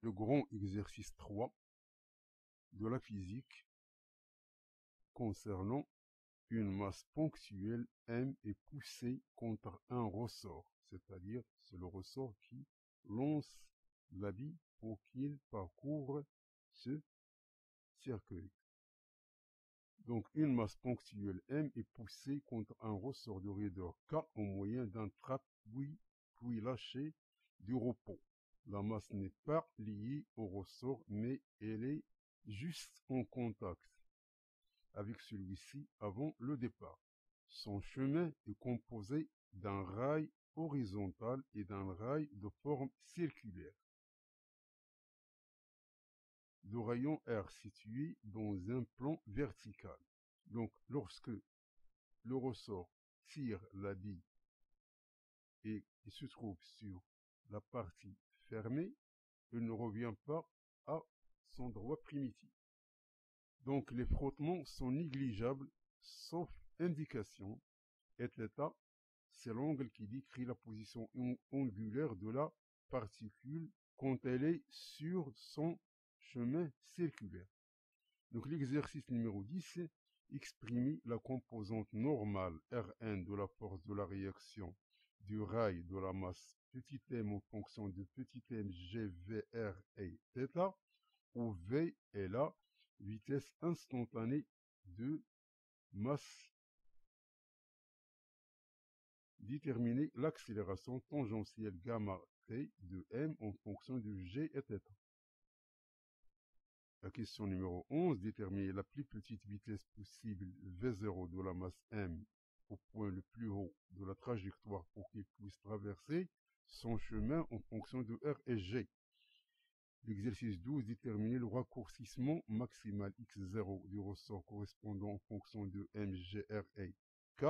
le grand exercice 3 de la physique concernant une masse ponctuelle M est poussée contre un ressort, c'est-à-dire c'est le ressort qui lance la bille pour qu'il parcourt ce cercueil. Donc une masse ponctuelle M est poussée contre un ressort de raideur K au moyen d'un trapouille puis lâché du repos. La masse n'est pas liée au ressort, mais elle est juste en contact avec celui-ci avant le départ. Son chemin est composé d'un rail horizontal et d'un rail de forme circulaire. De rayon R situé dans un plan vertical. Donc, lorsque le ressort tire la bille et il se trouve sur la partie fermée, il ne revient pas à son droit primitif. Donc, les frottements sont négligeables, sauf indication, et θ, c'est l'angle qui décrit la position angulaire de la particule quand elle est sur son chemin circulaire. Donc l'exercice numéro 10, exprimer la composante normale Rn de la force de la réaction du rail de la masse petit m en fonction de petit m g, v, r et θ, où v est la vitesse instantanée de masse. Déterminer l'accélération tangentielle gamma t de m en fonction de g et θ. La question numéro 11, déterminer la plus petite vitesse possible v0 de la masse m au point le plus haut de la trajectoire pour qu'il puisse traverser son chemin en fonction de r et g. L'exercice 12, déterminer le raccourcissement maximal x0 du ressort correspondant en fonction de m, g, r et k.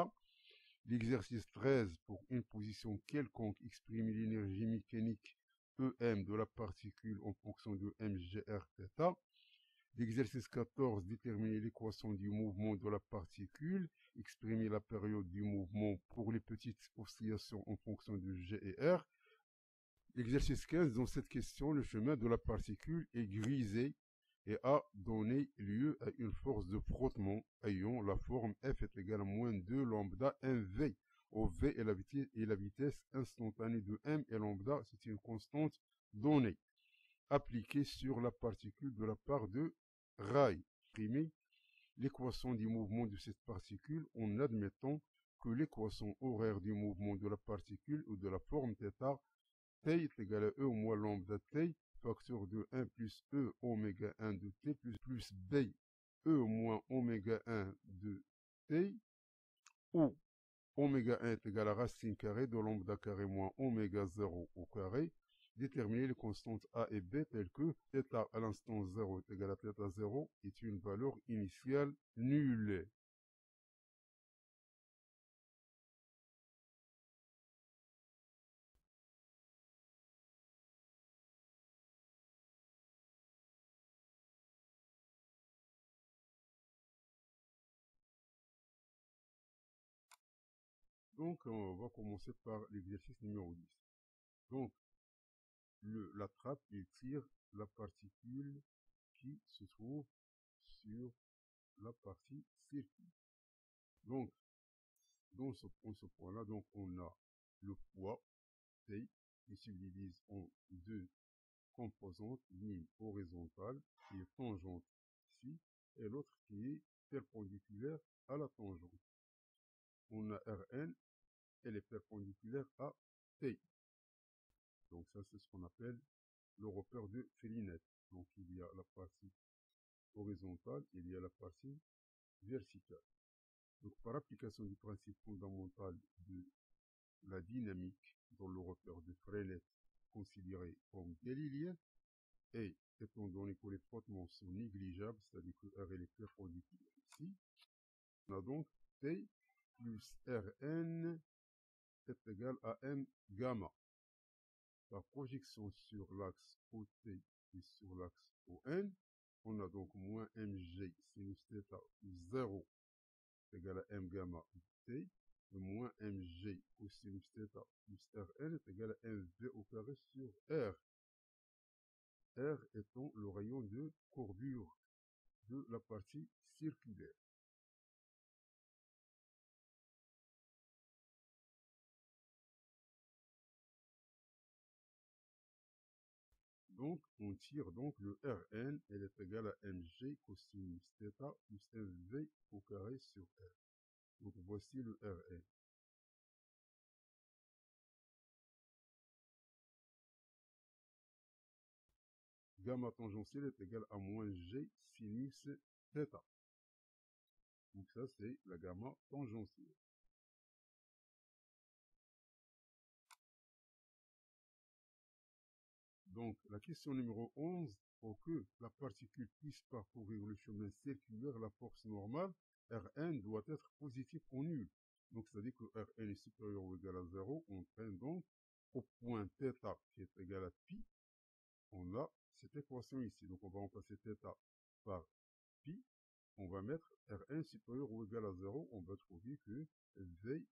L'exercice 13, pour une position quelconque, exprimer l'énergie mécanique EM de la particule en fonction de m, g, r, θ. L'exercice 14, déterminer l'équation du mouvement de la particule, exprimer la période du mouvement pour les petites oscillations en fonction de g et r. L'exercice 15, dans cette question, le chemin de la particule est grisé et a donné lieu à une force de frottement ayant la forme F est égale à moins 2 lambda mv, où V est la vitesse instantanée de m et lambda, c'est une constante donnée, appliquée sur la particule de la part de rail. Exprimer l'équation du mouvement de cette particule en admettant que l'équation horaire du mouvement de la particule ou de la forme θ, t est égal à E moins lambda t, facteur de 1 plus E oméga 1 de t plus B E moins oméga 1 de t, où oméga 1 est égal à racine carrée de lambda carré moins oméga 0 au carré. Déterminer les constantes A et B telles que θ à l'instant 0 est égal à θ0 est une valeur initiale nulle. Donc, on va commencer par l'exercice numéro 10. Donc, la trappe, il tire la particule qui se trouve sur la partie circuit. Donc, dans ce point-là, donc on a le poids T qui se divise en deux composantes, l'une horizontale qui est tangente ici, et l'autre qui est perpendiculaire à la tangente. On a Rn, elle est perpendiculaire à T. Donc ça, c'est ce qu'on appelle le repère de Felinet. Donc il y a la partie horizontale, il y a la partie verticale. Donc par application du principe fondamental de la dynamique dans le repère de Freinet considéré comme galiléen, et étant donné que les frottements sont négligeables, c'est-à-dire que R est perpendiculaire ici, on a donc T plus Rn est égal à M gamma. Par projection sur l'axe OT et sur l'axe ON, on a donc moins mg sinus θ plus 0 est égal à m gamma t, et moins mg cosinus θ plus rn est égal à mv au carré sur r. R étant le rayon de courbure de la partie circulaire. Donc, on tire donc le Rn, elle est égale à mg cosinus θ plus mv au carré sur R. Donc, voici le Rn. Gamma tangentielle est égale à moins g sinus θ. Donc, ça, c'est la gamma tangentielle. Donc, la question numéro 11, pour que la particule puisse parcourir le chemin circulaire, la force normale, Rn doit être positif ou nul. Donc, c'est-à-dire que Rn est supérieur ou égal à 0, on prend donc au point θ qui est égal à pi, on a cette équation ici. Donc, on va remplacer θ par pi, on va mettre Rn supérieur ou égal à 0, on va trouver que V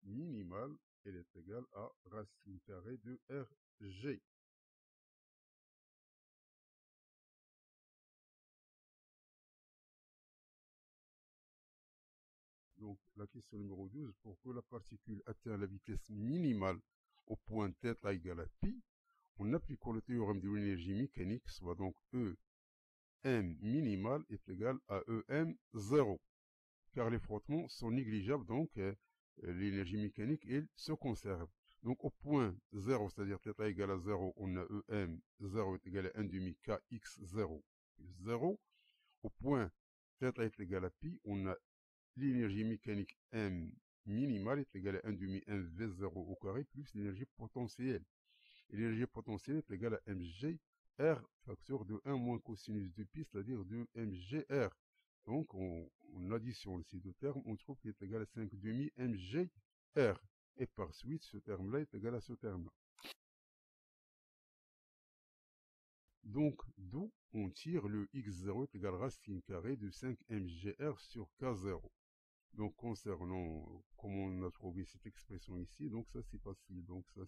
minimale, elle est égale à racine carrée de Rg. Donc, la question numéro 12, pour que la particule atteigne la vitesse minimale au point θ égale à pi, en appliquant le théorème de l'énergie mécanique, soit donc Em minimal est égal à Em0, car les frottements sont négligeables, donc l'énergie mécanique, elle se conserve. Donc, au point 0, c'est-à-dire θ égale à 0, on a Em0 est égal à 1 demi kx0 plus 0. Au point θ est égal à pi, on a l'énergie mécanique M minimale est égale à 1 demi mv0 au carré plus l'énergie potentielle. L'énergie potentielle est égale à mg r facteur de 1 moins cosinus de pi, c'est-à-dire de mgr. Donc, on additionne ces deux termes, on trouve qu'il est égal à 5 demi mgr. Et par suite, ce terme-là est égal à ce terme-là. Donc, d'où on tire le x0 est égal à racine carrée de 5 mgr sur k0. Donc, concernant comment on a trouvé cette expression ici, donc ça c'est facile. Donc, ça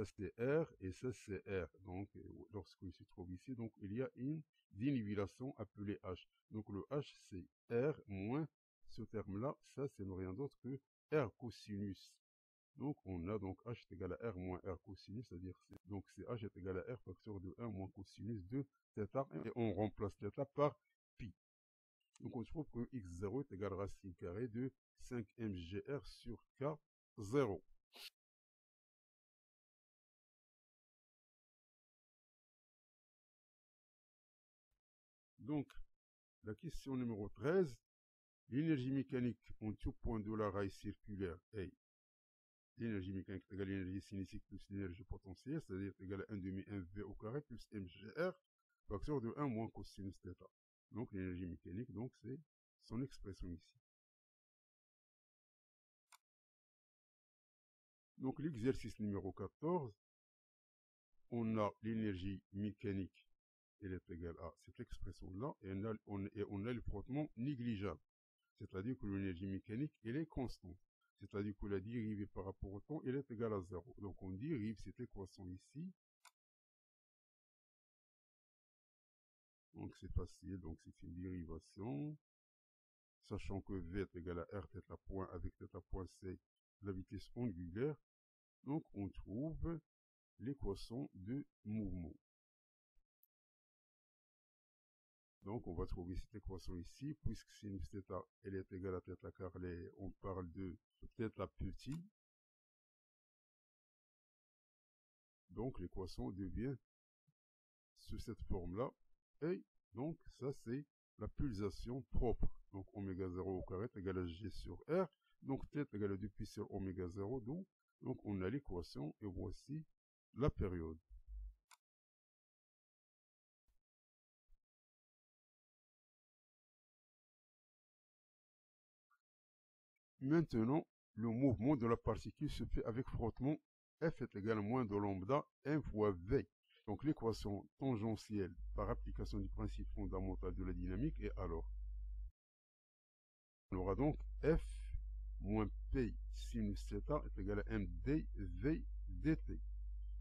c'est R et ça c'est R. Donc, lorsqu'il se trouve ici, donc il y a une dénivellation appelée H. Donc, le H c'est R moins ce terme-là, ça c'est rien d'autre que R cosinus. Donc, on a donc H est égal à R moins R cosinus, c'est-à-dire donc c'est H est égal à R facteur de 1 moins cosinus de θ, et on remplace θ par pi. Donc, on trouve que x0 est égal à racine carrée de 5 mgr sur k0. Donc, la question numéro 13, l'énergie mécanique en tout point de la raille circulaire est l'énergie mécanique égale à l'énergie cinétique plus l'énergie potentielle, c'est-à-dire égale à 1 demi mv au carré plus mgr, facteur de 1 moins cosinus θ. Donc, l'énergie mécanique, donc c'est son expression ici. Donc, l'exercice numéro 14, on a l'énergie mécanique, elle est égale à cette expression-là, et on a le frottement négligeable. C'est-à-dire que l'énergie mécanique, elle est constante. C'est-à-dire que la dérivée par rapport au temps, elle est égale à 0. Donc, on dérive cette équation ici. Donc, c'est facile. Donc, c'est une dérivation. Sachant que V est égal à R θ point avec θ point c'est la vitesse angulaire. Donc, on trouve l'équation de mouvement. Donc, on va trouver cette équation ici, puisque sinus θ, elle est égale à θ car on parle de θ petit. Donc, l'équation devient sous cette forme-là. Et donc, ça, c'est la pulsation propre. Donc, oméga 0 au carré est égal à G sur R. Donc, θ est égal à 2 pi sur oméga 0. Donc, on a l'équation et voici la période. Maintenant, le mouvement de la particule se fait avec frottement. F est égal à moins de lambda M fois V. Donc l'équation tangentielle par application du principe fondamental de la dynamique est alors. On aura donc F moins P sinus θ est égal à M dV dt.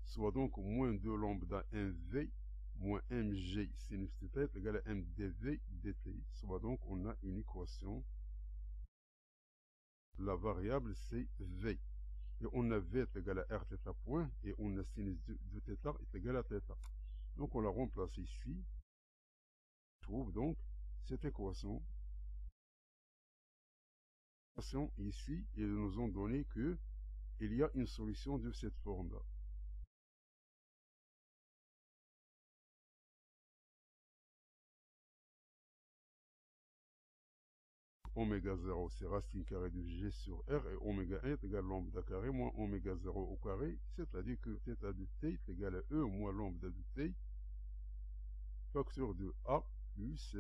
Soit donc moins de lambda MV moins mg sinus θ est égal à mdv dt. Soit donc on a une équation. La variable c'est v. Et on a v est égal à r θ point et on a sinus de θ est égal à θ. Donc on la remplace ici. On trouve donc cette équation. Ici, ils nous ont donné que il y a une solution de cette forme-là. Oméga 0, c'est racine carrée de g sur r, et oméga 1 est égal à lambda carré moins oméga 0 au carré, c'est-à-dire que θ de t est égal à e moins lambda de t, facteur de a plus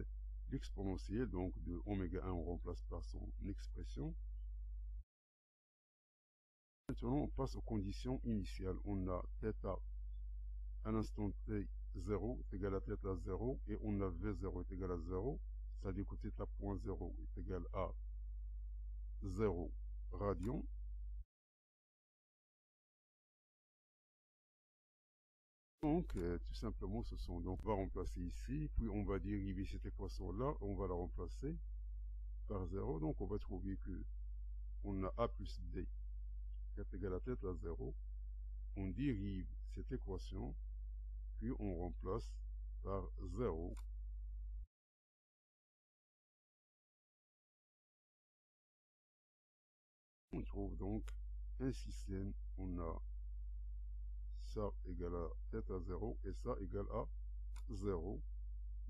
l'exponentielle, donc de oméga 1, on remplace par son expression. Maintenant, on passe aux conditions initiales. On a θ à l'instant t 0 est égal à θ 0 et on a v0 est égal à 0, c'est-à-dire que θ point 0 est égal à 0 radian. Donc, tout simplement, ce sont donc, on va remplacer ici, puis on va dériver cette équation-là, on va la remplacer par 0, donc on va trouver que on a a plus b qui est égal à θ 0, on dérive cette équation, puis on remplace par 0. On trouve donc un système, on a ça égale à θ 0 et ça égale à 0.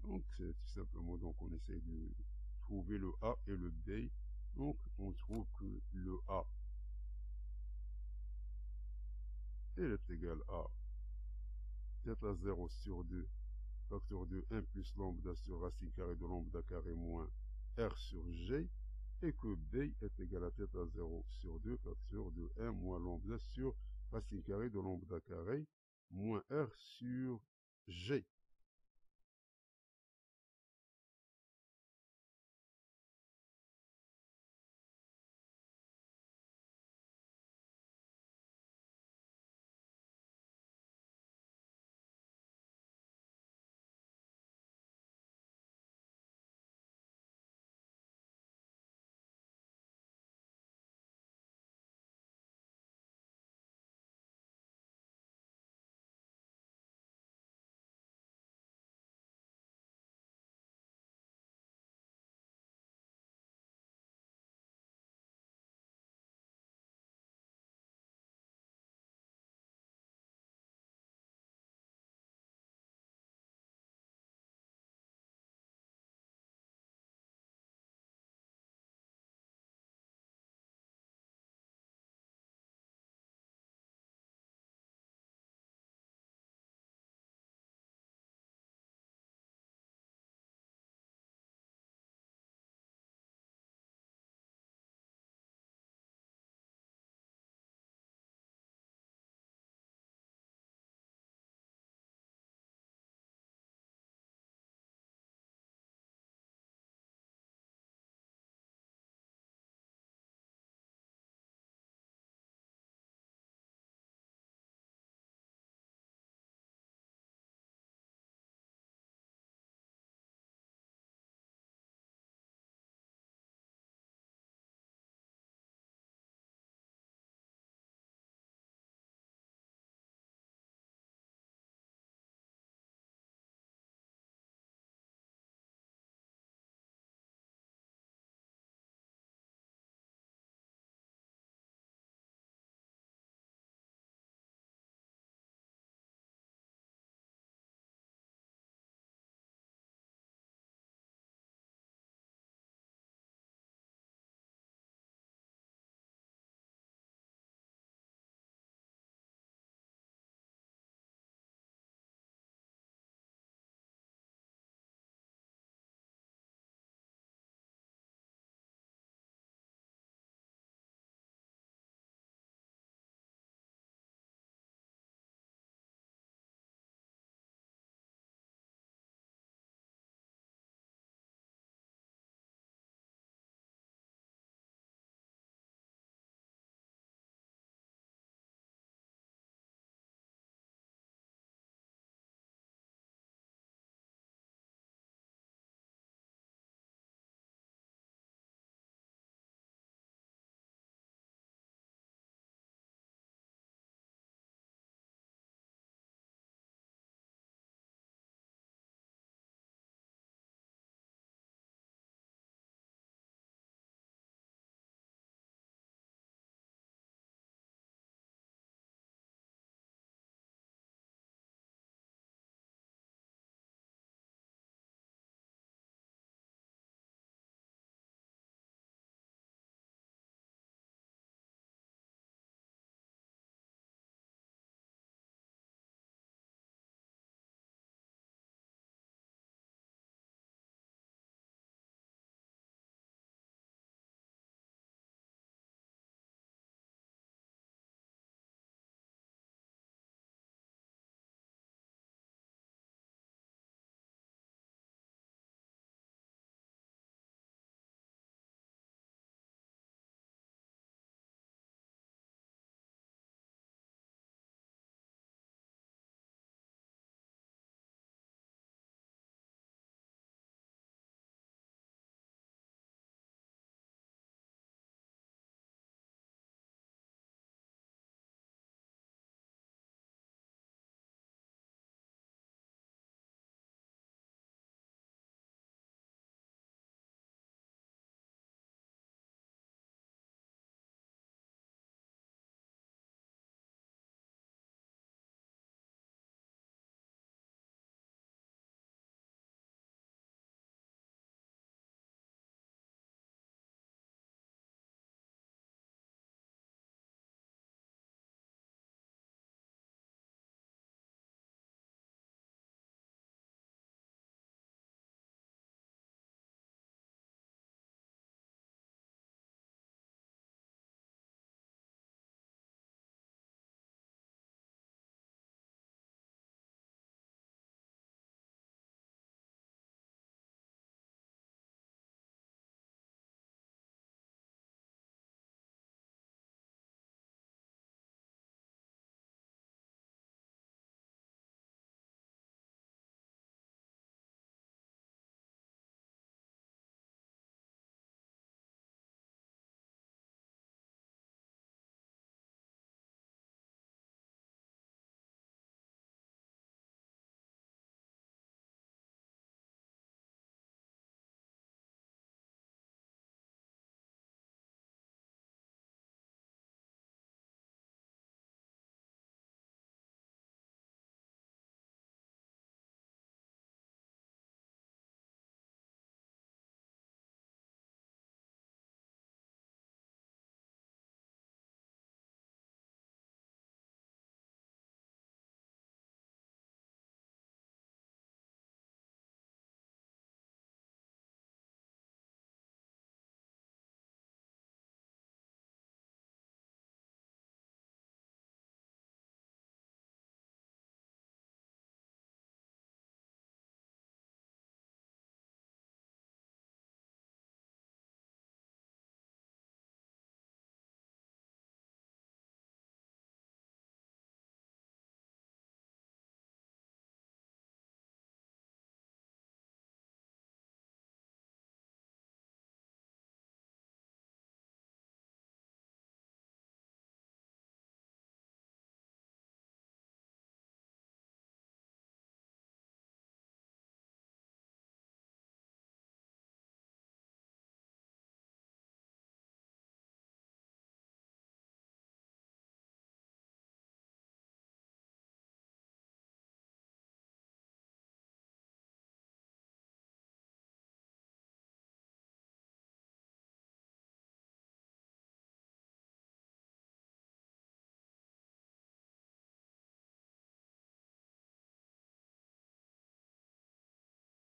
Donc c'est tout simplement, donc on essaie de trouver le A et le B. Donc on trouve que le A est égal à θ 0 sur 2 facteur de 1 plus lambda sur racine carrée de lambda carré moins R sur G, et que B est égal à θ 0 sur 2 facteur de 1 moins lambda sur racine carrée de lambda carré moins R sur G.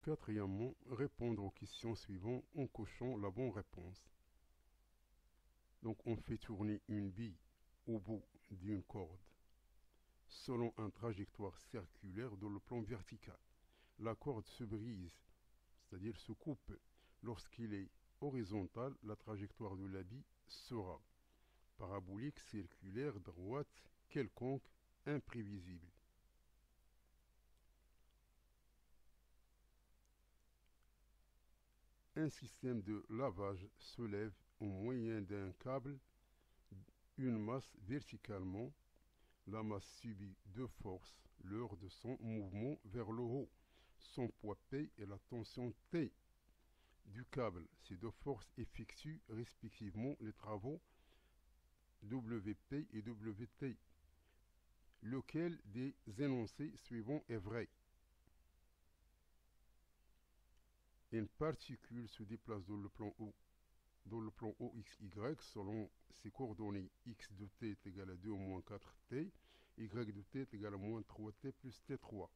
Quatrièmement, répondre aux questions suivantes en cochant la bonne réponse. Donc on fait tourner une bille au bout d'une corde selon une trajectoire circulaire dans le plan vertical. La corde se brise, c'est-à-dire se coupe. Lorsqu'il est horizontal, la trajectoire de la bille sera parabolique, circulaire, droite, quelconque, imprévisible. Un système de lavage soulève au moyen d'un câble une masse verticalement. La masse subit deux forces lors de son mouvement vers le haut. Son poids P et la tension T du câble. Ces deux forces effectuent respectivement les travaux WP et WT. Lequel des énoncés suivants est vrai? Une particule se déplace dans le plan OXY selon ses coordonnées x de t est égal à 2 au moins 4t, y de t est égal à moins 3t plus t3.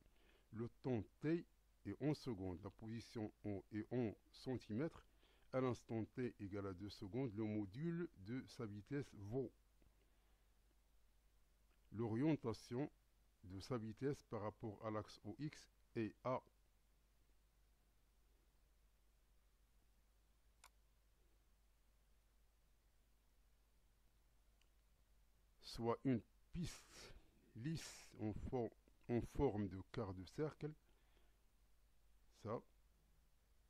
Le temps t est en secondes, la position est en centimètres, à l'instant t égale à 2 secondes, le module de sa vitesse vaut l'orientation de sa vitesse par rapport à l'axe OX est A. Soit une piste lisse en forme de quart de cercle, ça,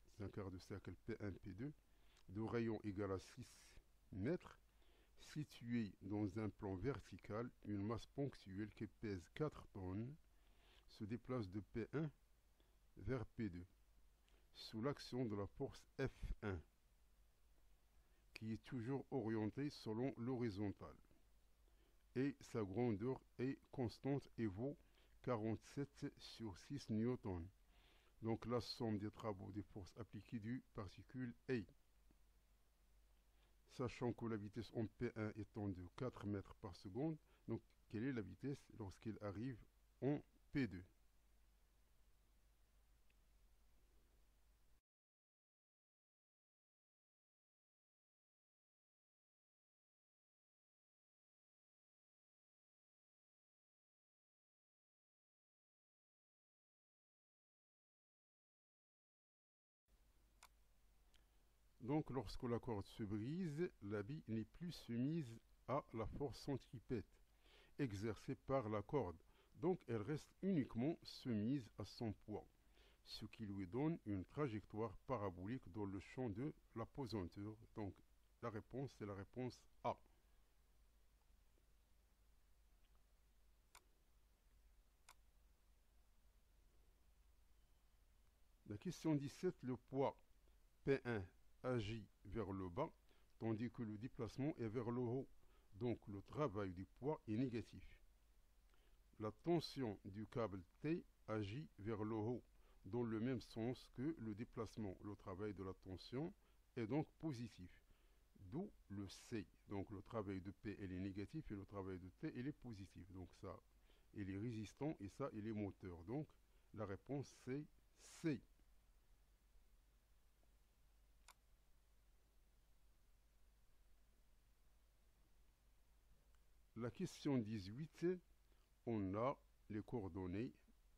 c'est un quart de cercle P1, P2, de rayon égal à 6 mètres, situé dans un plan vertical, une masse ponctuelle qui pèse 4 tonnes se déplace de P1 vers P2 sous l'action de la force F1 qui est toujours orientée selon l'horizontale et sa grandeur est constante et vaut 47 sur 6 newtons. Donc la somme des travaux des forces appliquées du particule A. Sachant que la vitesse en P1 étant de 4 mètres par seconde, donc quelle est la vitesse lorsqu'il arrive en P2? Donc lorsque la corde se brise, la bille n'est plus soumise à la force centripète exercée par la corde. Donc elle reste uniquement soumise à son poids, ce qui lui donne une trajectoire parabolique dans le champ de la pesanteur. Donc la réponse, c'est la réponse A. La question 17, le poids P1 agit vers le bas, tandis que le déplacement est vers le haut. Donc le travail du poids est négatif. La tension du câble T agit vers le haut, dans le même sens que le déplacement. Le travail de la tension est donc positif. D'où le C. Donc le travail de P il est négatif et le travail de T il est positif. Donc ça, il est résistant et ça, il est moteur. Donc la réponse c'est C. La question 18, on a les coordonnées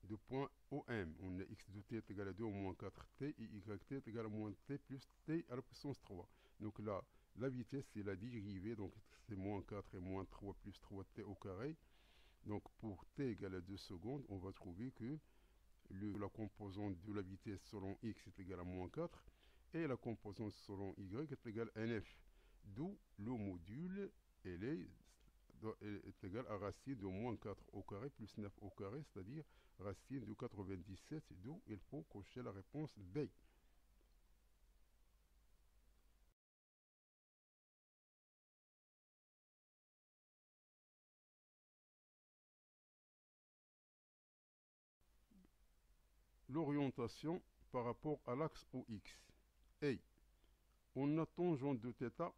de point OM. On a x de t est égal à 2 au moins 4t et y t est égal à moins t plus t à la puissance 3. Donc là, la vitesse, c'est la dérivée, donc c'est moins 4 et moins 3 plus 3t au carré. Donc pour t égale à 2 secondes, on va trouver que la composante de la vitesse selon x est égale à moins 4 et la composante selon y est égale à 9. D'où le module, est égal à racine de moins 4 au carré plus 9 au carré, c'est-à-dire racine de 97, d'où il faut cocher la réponse B. L'orientation par rapport à l'axe OX. A. On a tangente de θ,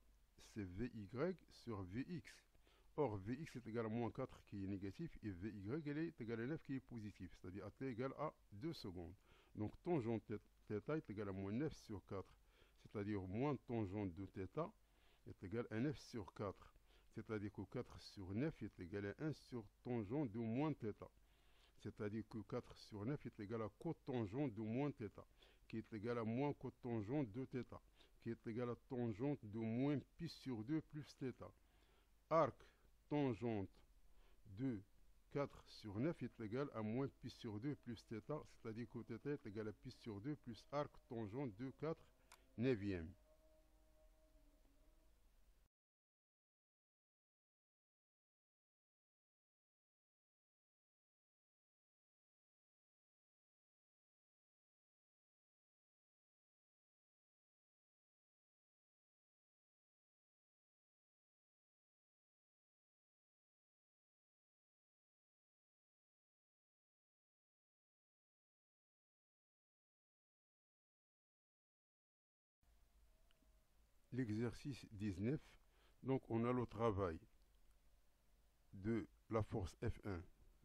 c'est VY sur VX. Or, Vx est égal à moins 4 qui est négatif et Vy est égal à 9 qui est positif, c'est-à-dire à t égale à 2 secondes. Donc tangente θ est égal à moins 9 sur 4. C'est-à-dire moins tangente de θ est égal à 9 sur 4. C'est-à-dire que 4 sur 9 est égal à 1 sur tangente de moins θ. C'est-à-dire que 4 sur 9 est égal à cotangente de moins θ, qui est égal à moins cotangente de θ, qui est égal à tangente de moins pi sur 2 plus θ. Arc tangente de 4 sur 9 est égal à moins pi sur 2 plus θ, c'est-à-dire que θ est égal à pi sur 2 plus arc tangente de 4 neuvième. L'exercice 19, donc on a le travail de la force F1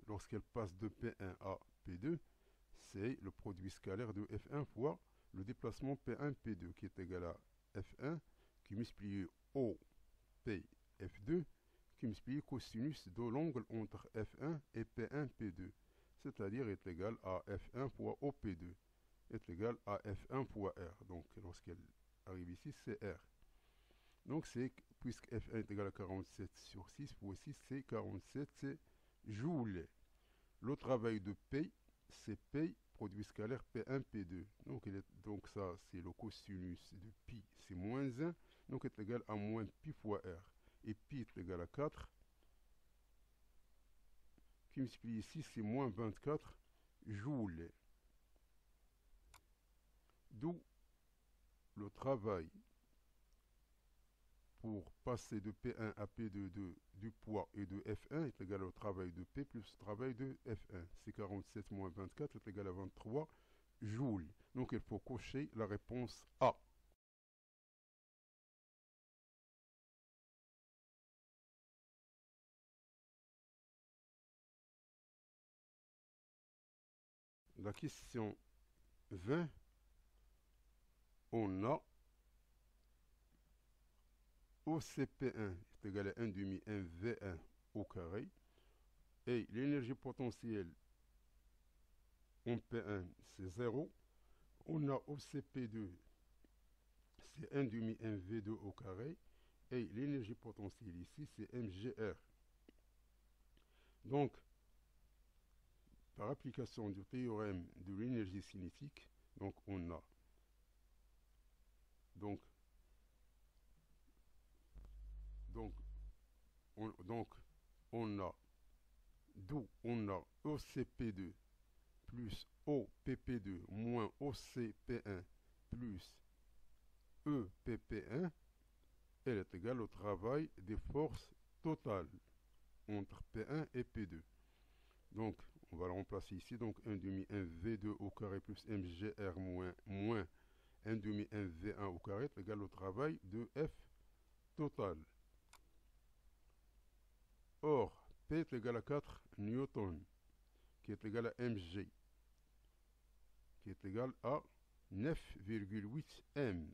lorsqu'elle passe de P1 à P2, c'est le produit scalaire de F1 fois le déplacement P1 P2 qui est égal à F1 qui multiplie OP F2 qui multiplie cosinus de l'angle entre F1 et P1 P2, c'est-à-dire est égal à F1 fois OP2 est égal à F1 fois R. Donc lorsqu'elle arrive ici, c'est R. Donc c'est, puisque F1 est égal à 47 sur 6 fois 6, c'est 47 joules. Le travail de P, c'est P, produit scalaire P1, P2. Donc ça, c'est le cosinus de pi, c'est moins 1, donc est égal à moins pi fois R. Et pi est égal à 4, qui multiplie ici, c'est moins 24 joules. D'où le travail pour passer de P1 à P2 du poids et de F1 est égal au travail de P plus le travail de F1. C'est 47 moins 24 est égal à 23 joules. Donc il faut cocher la réponse A. La question 20, on a OCP1 est égal à 1 demi 1 V1 au carré. Et l'énergie potentielle en P1 c'est 0. On a OCP2 c'est 1 demi 1 V2 au carré. Et l'énergie potentielle ici c'est MGR. Donc, par application du théorème de l'énergie cinétique, donc on a d'où on a OCP2 plus OPP2 moins OCP1 plus EPP1, elle est égale au travail des forces totales entre P1 et P2. Donc, on va le remplacer ici. Donc, 1 demi 1 V2 au carré plus MGR moins 1 demi 1 V1 au carré est égal au travail de F total. Or, P est égal à 4 newtons, qui est égal à mg, qui est égal à 9,8 m.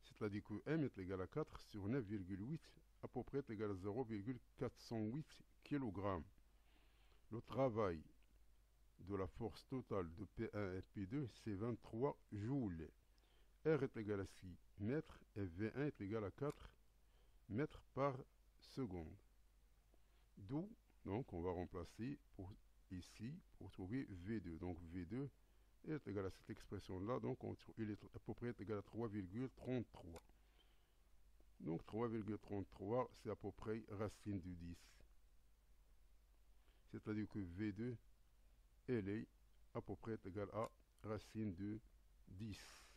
C'est-à-dire que m est égal à 4 sur 9,8, à peu près est égal à 0,408 kg. Le travail de la force totale de P1 et P2, c'est 23 joules. R est égal à 6 mètres et V1 est égal à 4 mètres par seconde. D'où, donc, on va remplacer ici pour trouver V2. Donc, V2 est égal à cette expression-là. Donc, il est à peu près égal à 3,33. Donc, 3,33, c'est à peu près racine de 10. C'est-à-dire que V2, elle est à peu près égale à racine de 10.